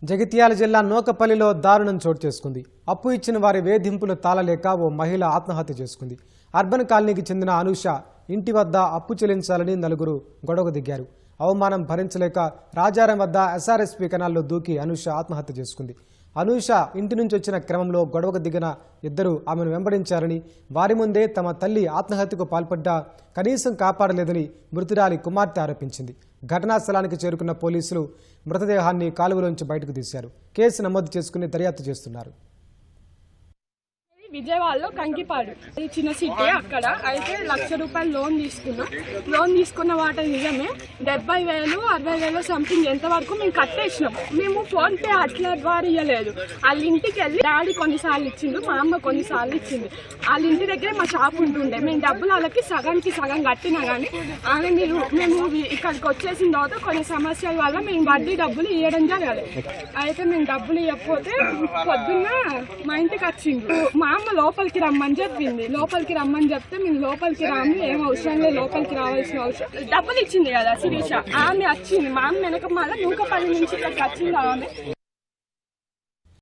జగిత్యాల జిల్లా నూకపల్లిలో దారుణం చోటు చేసుకుంది. అప్పు ఇచ్చిన వారి వేధింపులు తాళలేక ఓ మహిళ ఆత్మహత్య చేసుకుంది. అర్బన్ కాలనీకి చెందిన అనూష ఇంటి వద్ద అప్పు చెల్లించాలని నలుగురు గొడవ దిగారు. అవమానం భరించలేక రాజారం వద్ద ఎస్ఆర్ఎస్పీ కెనాల్లో దూకి అనూష ఆత్మహత్య చేసుకుంది. అనూష ఇంటి నుంచి వచ్చిన క్రమంలో గొడవకు దిగిన ఇద్దరు ఆమెను వెంబడించారని, వారి ముందే తమ తల్లి ఆత్మహత్యకు పాల్పడ్డా కనీసం కాపాడలేదని మృతురాలి కుమార్తె ఆరోపించింది. ఘటనా స్థలానికి చేరుకున్న పోలీసులు మృతదేహాన్ని కాలువలోంచి బయటకు తీశారు. కేసు నమోదు చేసుకుని దర్యాప్తు చేస్తున్నారు. విజయవాడలో కంకిపాడు చిన్న సిటీ అక్కడ అయితే ₹1,00,000 లోన్ తీసుకున్న వాట నిజమే. 70,000 60,000 సంథింగ్ ఎంతవరకు మేము కట్టేసినాం. మేము ఫోన్ పే అట్లా ద్వారా ఇవ్వలేదు. వాళ్ళ ఇంటికి వెళ్ళి డాడీ కొన్నిసార్లు ఇచ్చిండు, మా అమ్మ కొన్నిసార్లు ఇచ్చింది. వాళ్ళ ఇంటి దగ్గరే మా షాప్ ఉంటుండే. మేము డబ్బులు వాళ్ళకి సగానికి సగం కట్టినా కానీ ఆమె మేము ఇక్కడికి వచ్చేసిన తర్వాత కొన్ని సమస్యల వల్ల మేము వడ్డీ డబ్బులు ఇవ్వడం జరగలేదు. అయితే మేము డబ్బులు ఇవ్వకపోతే పొద్దున్న మా ఇంటికి వచ్చిండు. మా అమ్మ లోపలికి రమ్మని చెప్పింది. లోపలికి రమ్మని చెప్తే మేము లోపలికి రాము, ఏం అవసరం లేదు, లోపలికి రావాల్సిన అవసరం. డబ్బులు ఇచ్చింది కదా శిరీష, ఆమె వచ్చింది. మా అమ్మ వెనక మళ్ళీ నూకపల్లి నుంచి ఇక్కడికి వచ్చింది ఆమె.